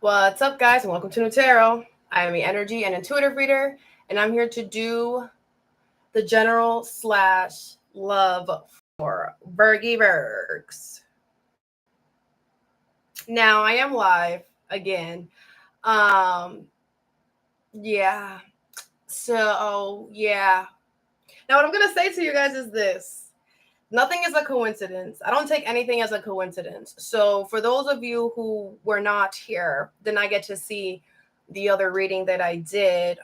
What's up, guys, and welcome to Nutarot. I am an energy and intuitive reader, and I'm here to do the general slash love for Virgy Virgs. Now, I am live again. Um, yeah. So. Now, what I'm gonna say to you guys is this: nothing is a coincidence. I don't take anything as a coincidence. So, for those of you who were not here, then I get to see the other reading that I did.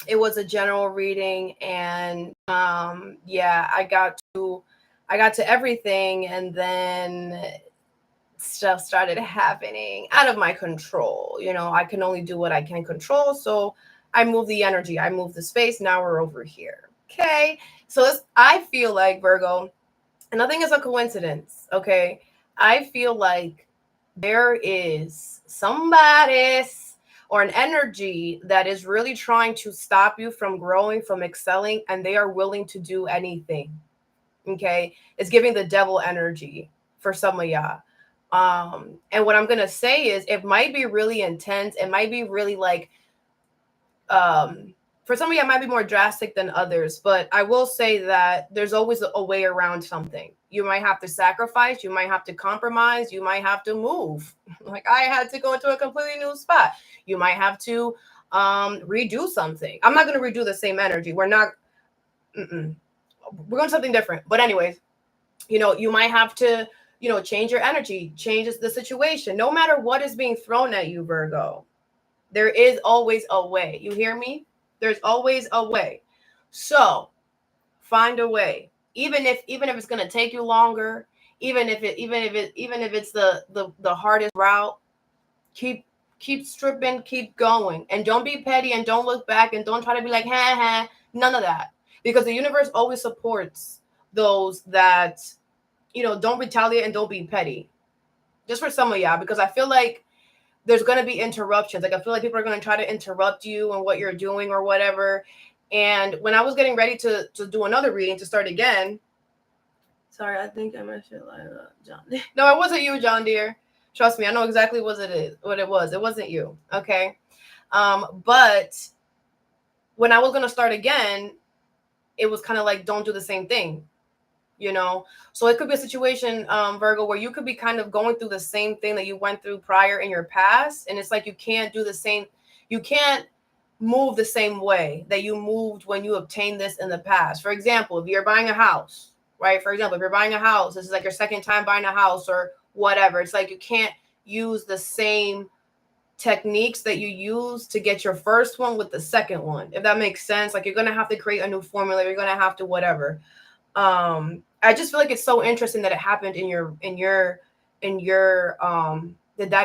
It was a general reading, and yeah, I got to everything, and then stuff started happening out of my control. I can only do what I can control. So I move the energy, I move the space. Now we're over here. Okay. So I feel like, Virgo, and nothing is a coincidence. Okay. I feel like there is somebody or an energy that is really trying to stop you from growing, from excelling, and they are willing to do anything. Okay. It's giving the devil energy for some of y'all. And what I'm gonna say is it might be really intense. It might be really like for some of you it might be more drastic than others, but I will say that there's always a way around something. You might have to sacrifice, you might have to compromise, you might have to move. Like I had to go into a completely new spot. You might have to redo something. I'm not gonna redo the same energy. We're not we're going something different. But anyways, you might have to, change your energy, changes the situation. No matter what is being thrown at you, Virgo, there is always a way. You hear me? There's always a way. So find a way. Even if it's gonna take you longer, even if it's the hardest route, keep stripping, keep going. And don't be petty and don't look back and don't try to be like, ha ha, none of that. Because the universe always supports those that don't retaliate and don't be petty. Just for some of y'all, because I feel like there's going to be interruptions. Like I feel like people are going to try to interrupt you and what you're doing or whatever. And when I was getting ready to do another reading to start again, sorry, I think I mentioned like John. No, it wasn't you, John dear. Trust me, I know exactly what it is. What it was. It wasn't you. Okay. But when I was going to start again, it was kind of like don't do the same thing. So it could be a situation, Virgo, where you could be kind of going through the same thing that you went through prior in your past, and it's like you can't move the same way that you moved when you obtained this in the past. For example, if you're buying a house, right? For example, if you're buying a house, this is like your second time buying a house or whatever. It's like you can't use the same techniques that you use to get your first one with the second one, if that makes sense. Like you're gonna have to create a new formula, you're gonna have to whatever. I just feel like it's so interesting that it happened that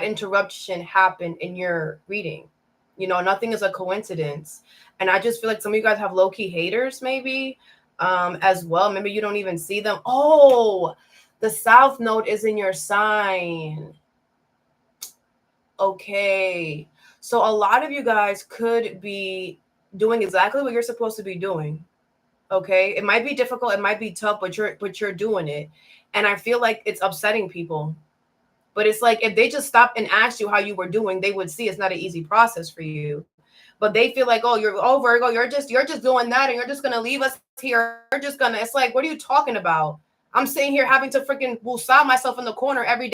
interruption happened in your reading. Nothing is a coincidence. And I just feel like some of you guys have low-key haters, maybe, as well. Maybe you don't even see them. Oh, the South Node is in your sign. Okay. So a lot of you guys could be doing exactly what you're supposed to be doing. Okay, it might be difficult, it might be tough, but you're doing it. And I feel like it's upsetting people. But it's like if they just stopped and asked you how you were doing, they would see it's not an easy process for you. But they feel like, oh Virgo, you're just doing that and you're just gonna leave us here. You're just gonna, it's like, what are you talking about? I'm sitting here having to freaking woosah myself in the corner every day.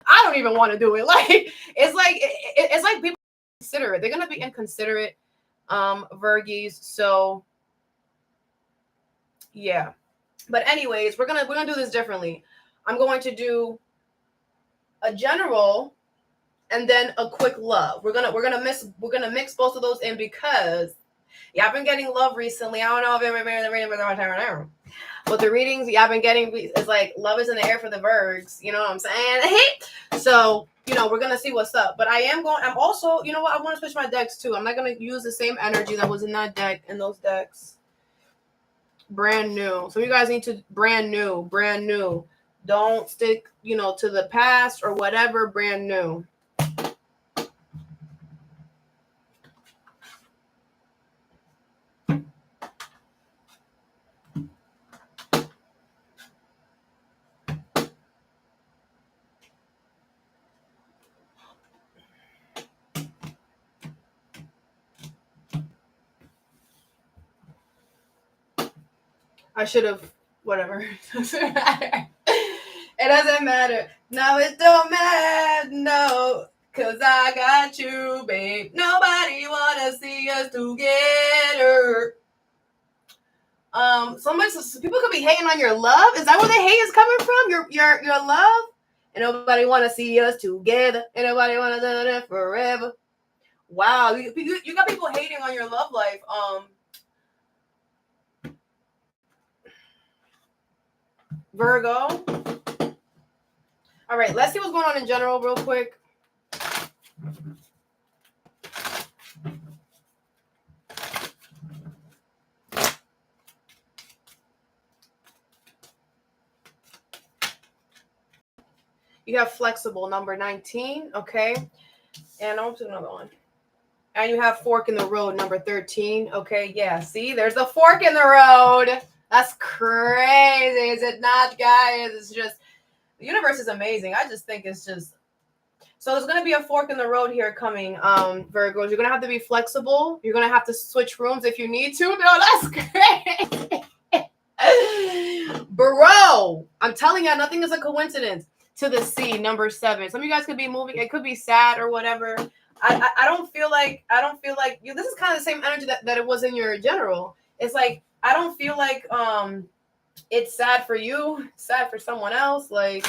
I don't even want to do it. It's like people consider it. They're gonna be inconsiderate, Virgies. So yeah. But anyways, we're gonna do this differently. I'm going to do a general and then a quick love. We're gonna mix both of those in because y'all been getting love recently. I don't know if everybody, but the readings y'all been getting is like love is in the air for the Virgs. You know what I'm saying? So we're gonna see what's up. But I'm also, you know what? I want to switch my decks too. I'm not gonna use the same energy that was in that deck in those decks. Brand new. So you guys need to brand new. Don't stick, to the past or whatever. Brand new. I should have, whatever. It doesn't matter. No, it don't matter. No, cause I got you, babe. Nobody wanna see us together. People could be hating on your love. Is that where the hate is coming from? Your love? And nobody wanna see us together. And nobody wanna do it forever. Wow, you got people hating on your love life. Virgo. All right, let's see what's going on in general real quick. You have flexible, number 19, okay? And I'll do another one. And you have fork in the road, number 13, okay? Yeah, see, there's a fork in the road. That's crazy, is it not, guys? It's just, the universe is amazing. I just think it's just, so there's going to be a fork in the road here coming, Virgos. You're going to have to be flexible. You're going to have to switch rooms if you need to. No, that's crazy. Bro, I'm telling you, nothing is a coincidence. To the sea, number 7. Some of you guys could be moving. It could be sad or whatever. I don't feel like you. This is kind of the same energy that it was in your general. It's like I don't feel like it's sad for you. It's sad for someone else. Like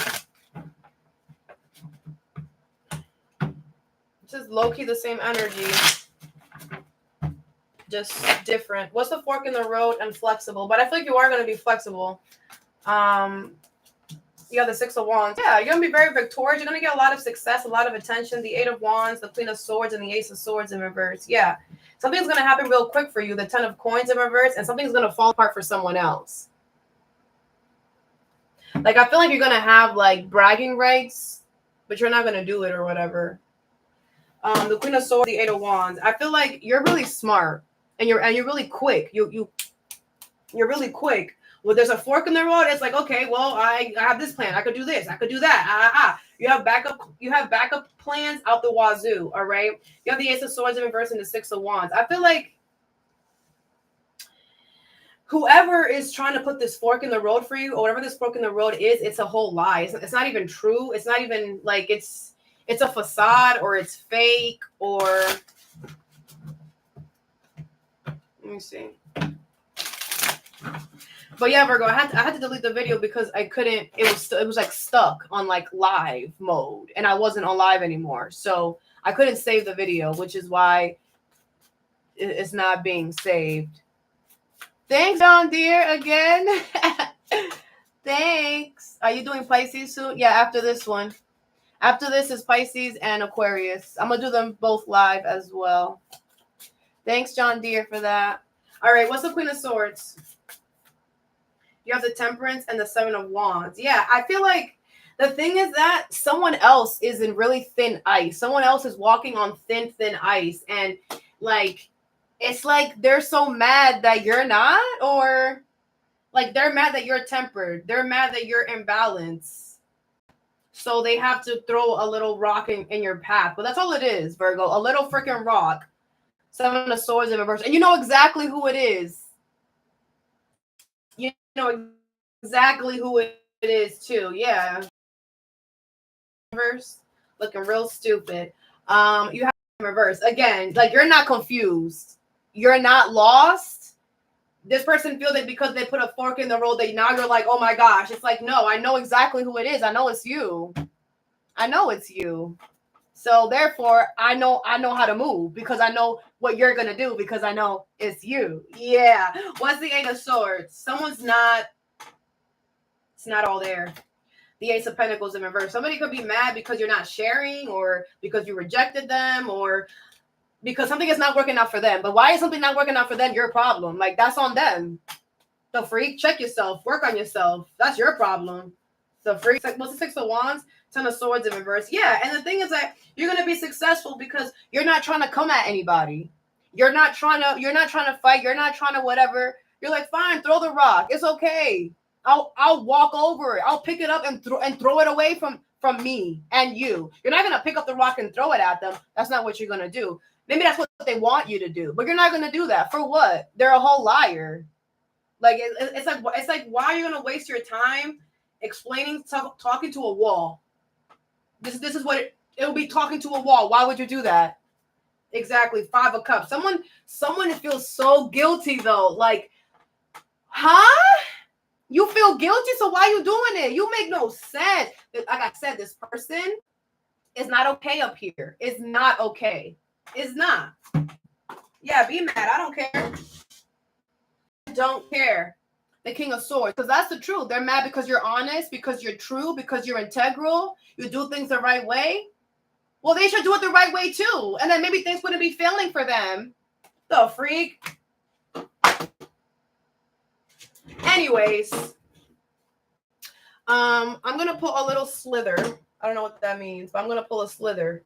just low key the same energy, just different. What's the fork in the road? And flexible, but I feel like you are going to be flexible. You have the 6 of Wands. Yeah, you're going to be very victorious. You're going to get a lot of success, a lot of attention. The 8 of Wands, the Queen of Swords, and the Ace of Swords in reverse. Yeah. Something's going to happen real quick for you. The 10 of Coins in reverse, and something's going to fall apart for someone else. Like, I feel like you're going to have, like, bragging rights, but you're not going to do it or whatever. The Queen of Swords, the 8 of Wands. I feel like you're really smart, and you're really quick. You're really quick. Well, there's a fork in the road. It's like, okay, well, I have this plan. I could do this. I could do that. You have backup plans out the wazoo. All right. You have the Ace of Swords in reverse and the 6 of Wands. I feel like whoever is trying to put this fork in the road for you, or whatever this fork in the road is, it's a whole lie. It's not even true. It's not even like it's a facade, or it's fake, or let me see. But yeah, Virgo, I had to delete the video because I couldn't. It was like stuck on like live mode, and I wasn't on live anymore, so I couldn't save the video, which is why it's not being saved. Thanks, John Deere, again. Thanks. Are you doing Pisces soon? Yeah, after this one. After this is Pisces and Aquarius. I'm gonna do them both live as well. Thanks, John Deere, for that. All right, what's the Queen of Swords? You have the Temperance and the 7 of Wands. Yeah, I feel like the thing is that someone else is in really thin ice. Someone else is walking on thin ice. And like, it's like they're so mad that you're not, or like they're mad that you're tempered. They're mad that you're imbalanced. So they have to throw a little rock in your path. But that's all it is, Virgo. A little freaking rock. 7 of Swords in reverse. And you know exactly who it is. You know exactly who it is too. Yeah. Reverse, looking real stupid. You have reverse again. Like you're not confused. You're not lost. This person feels it because they put a fork in the road. Now you're like, oh my gosh. It's like, no, I know exactly who it is. I know it's you. I know it's you. So therefore, I know how to move because I know what you're gonna do because I know it's you. Yeah. What's the 8 of Swords? It's not all there. The Ace of Pentacles in reverse. Somebody could be mad because you're not sharing, or because you rejected them, or because something is not working out for them. But why is something not working out for them your problem? Like, that's on them. The freak, check yourself. Work on yourself. That's your problem. The freak. What's the 6 of Wands? 10 of Swords in reverse. Yeah, and the thing is that you're going to be successful because you're not trying to come at anybody. You're not trying to fight. You're not trying to whatever. You're like, fine, throw the rock. It's okay. I'll walk over it. I'll pick it up and throw it away from me and you. You're not going to pick up the rock and throw it at them. That's not what you're going to do. Maybe that's what they want you to do, but you're not going to do that. For what? They're a whole liar. Like it's like why are you gonna waste your time explaining, talking to a wall? This is what it will be, talking to a wall. Why would you do that? Exactly. 5 of Cups. Someone feels so guilty though. Like, huh? You feel guilty, so why are you doing it? You make no sense. Like I said, this person is not okay up here. It's not okay. It's not. Yeah, be mad. I don't care. Don't care. The King of Swords, because that's the truth. They're mad because you're honest, because you're true, because you're integral. You do things the right way. Well, they should do it the right way too, and then maybe things wouldn't be failing for them. The freak. Anyways, I'm gonna pull a little slither. I don't know what that means, but I'm gonna pull a slither.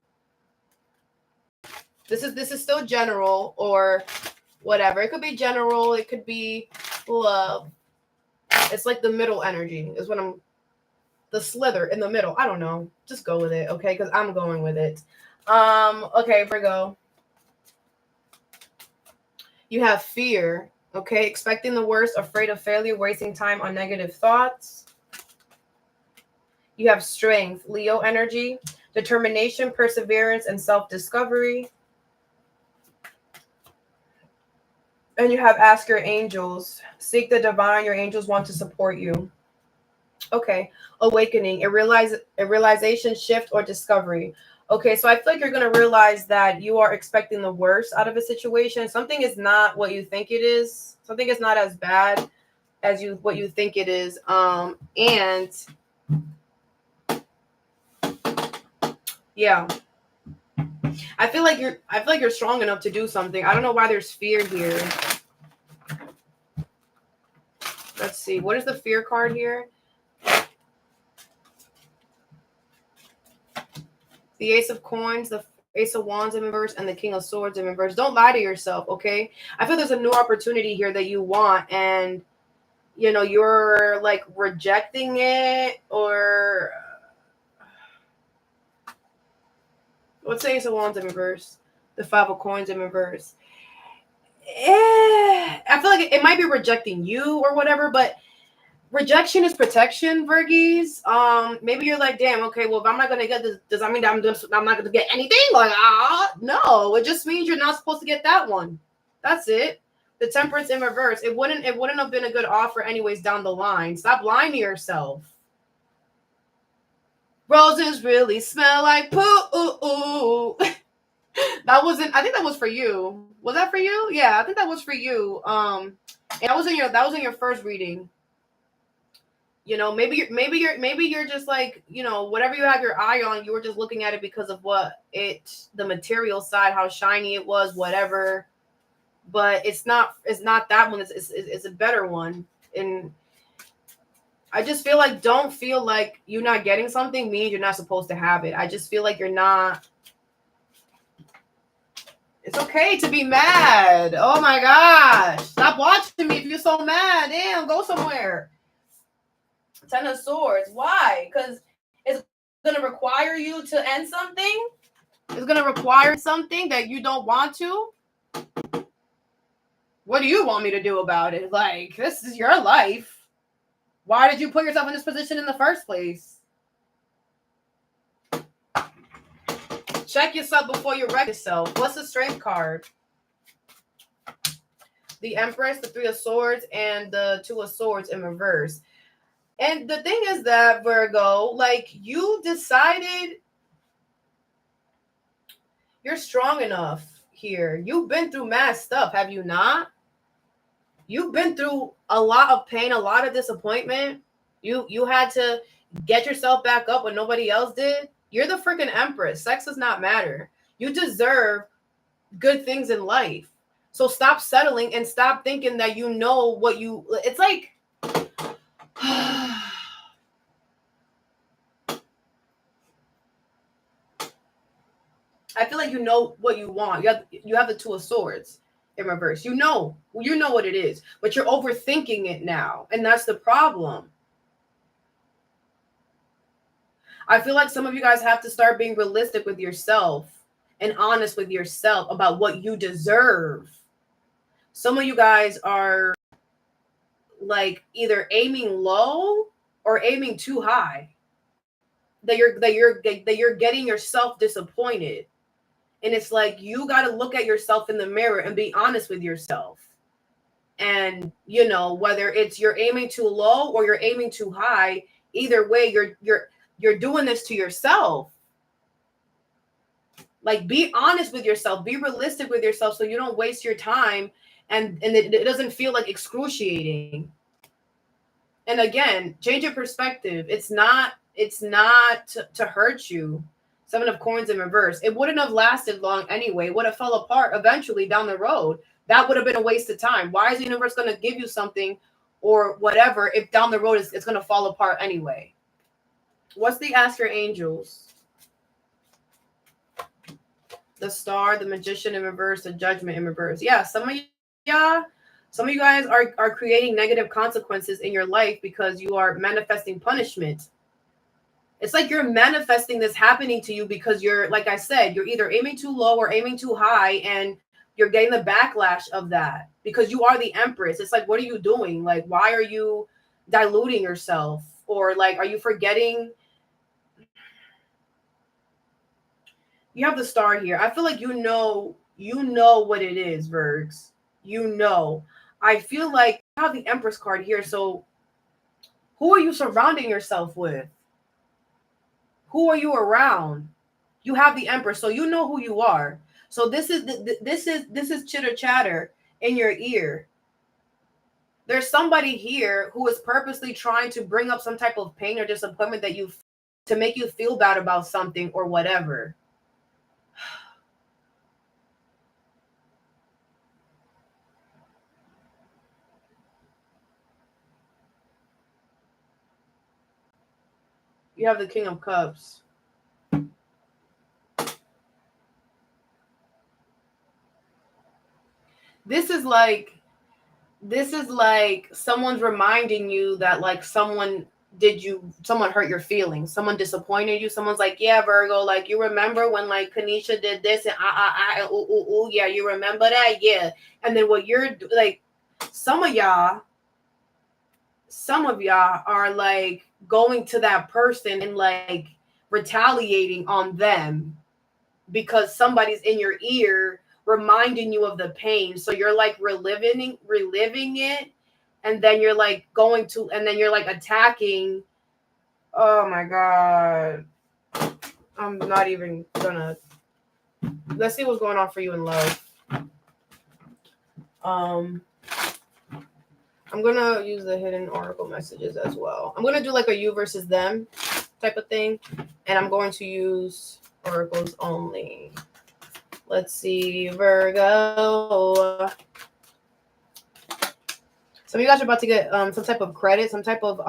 This is still general or whatever. It could be general. It could be love. It's like the middle energy is what I'm. The slither in the middle. I don't know. Just go with it, okay? Because I'm going with it. Okay, Virgo. You have fear, okay? Expecting the worst, afraid of failure, wasting time on negative thoughts. You have strength, Leo energy, determination, perseverance, and self-discovery. And you have ask your angels. Seek the divine. Your angels want to support you. Okay. Awakening, a realization, shift, or discovery. Okay, so I feel like you're going to realize that you are expecting the worst out of a situation. Something is not what you think it is. Something is not as bad as what you think it is. And yeah. I feel like you're strong enough to do something. I don't know why there's fear here. Let's see. What is the fear card here? The Ace of Coins, the Ace of Wands in reverse, and the King of Swords in reverse. Don't lie to yourself, okay? I feel there's a new opportunity here that you want, and you know you're like rejecting it, or what's the Ace of Wands in reverse? The Five of Coins in reverse. I feel like it might be rejecting you or whatever, but rejection is protection, Virgies. Maybe you're like, damn, okay, well, if I'm not gonna get this, does that mean that I'm not gonna get anything? Like, no, it just means you're not supposed to get that one. That's it. The Temperance in reverse. It wouldn't have been a good offer anyways down the line. Stop lying to yourself. Roses really smell like poo. That wasn't. I think that was for you. Was that for you? Yeah, I think that was for you. And that was in your first reading. You know, maybe you're just like, you know, whatever you have your eye on, you were just looking at it because of the material side, how shiny it was, whatever. But it's not that one. It's a better one. And I just feel like, don't feel like you're not getting something means you're not supposed to have it. I just feel like you're not. It's okay to be mad. Oh my gosh. Stop watching me if you're so mad. Damn, go somewhere. 10 of Swords. Why? Because it's going to require you to end something. It's going to require something that you don't want to. What do you want me to do about it? Like, this is your life. Why did you put yourself in this position in the first place? Check yourself before you wreck yourself. What's the Strength card? The Empress, the Three of Swords, and the Two of Swords in reverse. And the thing is that, Virgo, like, you decided you're strong enough here. You've been through mad stuff, have you not? You've been through a lot of pain, a lot of disappointment. You had to get yourself back up when nobody else did. You're the freaking Empress. Sex does not matter. You deserve good things in life. So stop settling and stop thinking that you know what you... It's like... I feel like you know what you want. You have the Two of Swords in reverse. You know what it is, but you're overthinking it now, and that's the problem. I feel like some of you guys have to start being realistic with yourself and honest with yourself about what you deserve. Some of you guys are like either aiming low or aiming too high. That you're getting yourself disappointed. And it's like you got to look at yourself in the mirror and be honest with yourself. And you know, whether it's you're aiming too low or you're aiming too high, either way you're doing this to yourself. Like, be honest with yourself, be realistic with yourself so you don't waste your time and it doesn't feel like excruciating. And again, change your perspective. It's not to hurt you. Seven of Coins in reverse. It wouldn't have lasted long anyway. It would have fell apart eventually down the road. That would have been a waste of time. Why is the universe going to give you something or whatever if down the road it's going to fall apart anyway? What's the Ask Your Angels? The Star, the Magician in reverse, the Judgment in reverse. Yeah, some of you guys are creating negative consequences in your life because you are manifesting punishment. It's like you're manifesting this happening to you because you're, like I said, you're either aiming too low or aiming too high, and you're getting the backlash of that because you are the Empress. It's like, what are you doing? Like, why are you diluting yourself? Or like, are you forgetting? You have the Star here. I feel like you know what it is, Virgs. You know. I feel like you have the Empress card here. So who are you surrounding yourself with? Who are you around? You have the Empress, so you know who you are. So this is chitter chatter in your ear. There's somebody here who is purposely trying to bring up some type of pain or disappointment that you to make you feel bad about something or whatever. You have the King of Cups. This is like someone's reminding you that like someone hurt your feelings, someone disappointed you, someone's like, yeah, Virgo, like, you remember when like Kanisha did this and yeah, you remember that, yeah. And then what you're like, some of y'all are like going to that person and like retaliating on them because somebody's in your ear reminding you of the pain. So you're like reliving it, and then you're like attacking. Oh my God. I'm not even gonna. Let's see what's going on for you in love. I'm gonna use the hidden oracle messages as well. I'm gonna do like a you versus them type of thing, and I'm going to use oracles only. Let's see, Virgo. Some of you guys are about to get some type of credit, some type of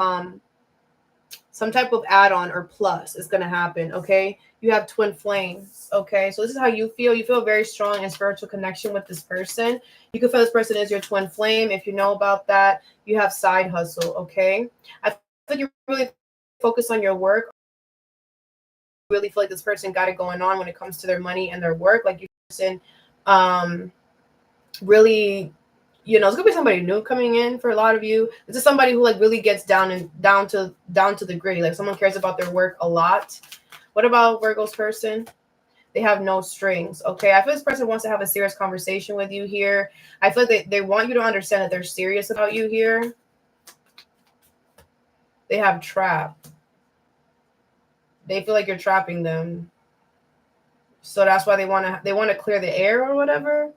add-on or plus is going to happen, okay? You have twin flames, okay? So this is how you feel. You feel very strong and spiritual connection with this person. You can feel this person is your twin flame. If you know about that, you have side hustle, okay? I feel like you really focus on your work. Really feel like this person got it going on when it comes to their money and their work. Like, you person really, you know, it's gonna be somebody new coming in for a lot of you. This is somebody who like really gets down to the gritty. Like, someone cares about their work a lot. What about Virgo's person? They have no strings. Okay, I feel this person wants to have a serious conversation with you here. I feel like they want you to understand that they're serious about you here. They have trap. They feel like you're trapping them. So that's why they want to clear the air or whatever.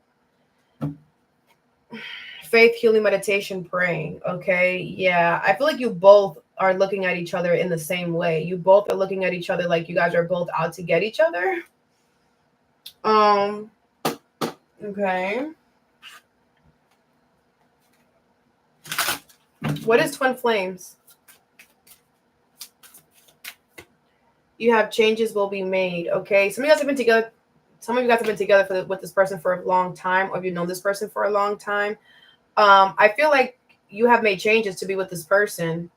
Faith, healing, meditation, praying. Okay. Yeah. I feel like you both are looking at each other in the same way. You both are looking at each other like you guys are both out to get each other. Okay. What is twin flames? You have changes will be made. Okay. Some of you guys have been together. Some of you guys have been together with this person for a long time, or if you know this person for a long time. I feel like you have made changes to be with this person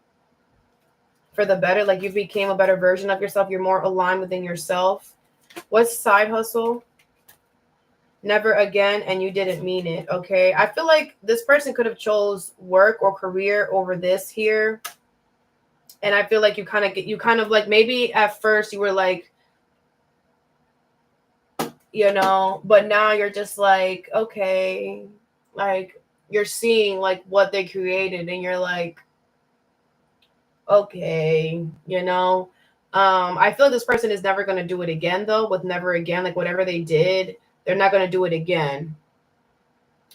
for the better. Like, you became a better version of yourself. You're more aligned within yourself. What's side hustle? Never again, and you didn't mean it. Okay, I feel like this person could have chose work or career over this here, and I feel like you kind of like, maybe at first you were like, but now you're just like, okay, like you're seeing like what they created, and you're like, okay. I feel like this person is never going to do it again, though. With never again, like whatever they did, they're not going to do it again.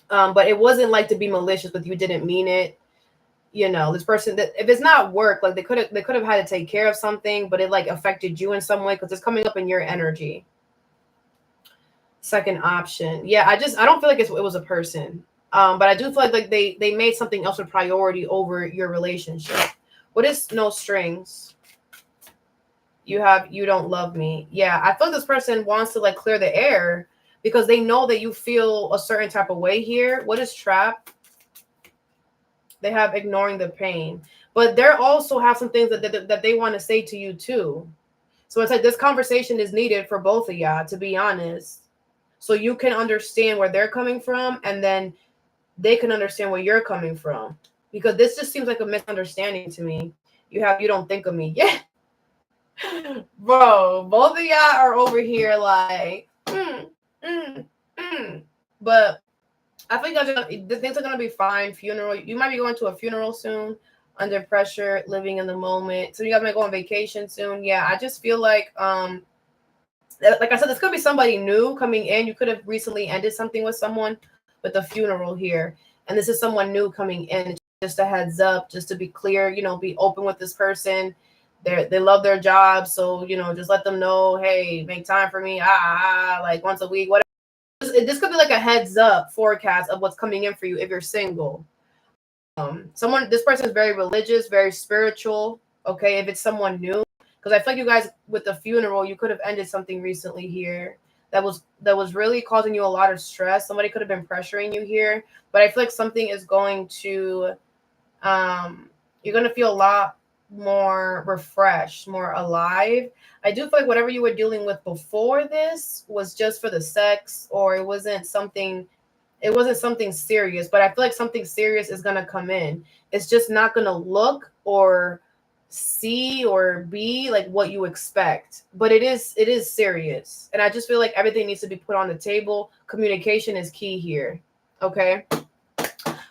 But it wasn't like to be malicious, but you didn't mean it. This person, that if it's not work, like they could have had to take care of something, but it like affected you in some way because it's coming up in your energy. Second option, yeah, I don't feel like it was a person, but I do feel like they made something else a priority over your relationship. What is no strings? You don't love me. Yeah, I feel like this person wants to like clear the air because they know that you feel a certain type of way here. What is trap? They have ignoring the pain, but they also have some things that they want to say to you too. So it's like this conversation is needed for both of y'all, to be honest, so you can understand where they're coming from, and then they can understand where you're coming from, because this just seems like a misunderstanding to me. You don't think of me. Yeah. Bro, both of y'all are over here like, but I think the things are gonna be fine. Funeral, you might be going to a funeral soon, under pressure, living in the moment. So you guys might go on vacation soon. Yeah, I just feel like I said, this could be somebody new coming in. You could have recently ended something with someone, with the funeral here, and this is someone new coming in. Just a heads up, just to be clear, be open with this person. They love their job, so just let them know, hey, make time for me, like once a week, whatever. This could be like a heads up forecast of what's coming in for you if you're single. This person is very religious, very spiritual. Okay, if it's someone new, because I feel like you guys with the funeral, you could have ended something recently here that was really causing you a lot of stress. Somebody could have been pressuring you here, but I feel like something is going to, you're going to feel a lot more refreshed, more alive. I do feel like whatever you were dealing with before this was just for the sex, or it wasn't something serious, but I feel like something serious is going to come in. It's just not going to look or see or be like what you expect, but it is serious. And I just feel like everything needs to be put on the table. Communication is key here. Okay.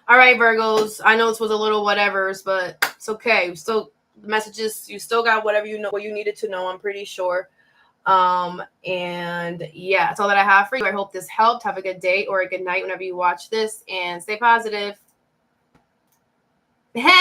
All right, Virgos. I know this was a little whatever's, but it's okay. Still, the messages, you still got whatever what you needed to know, I'm pretty sure. And yeah, that's all that I have for you. I hope this helped. Have a good day or a good night whenever you watch this, and stay positive.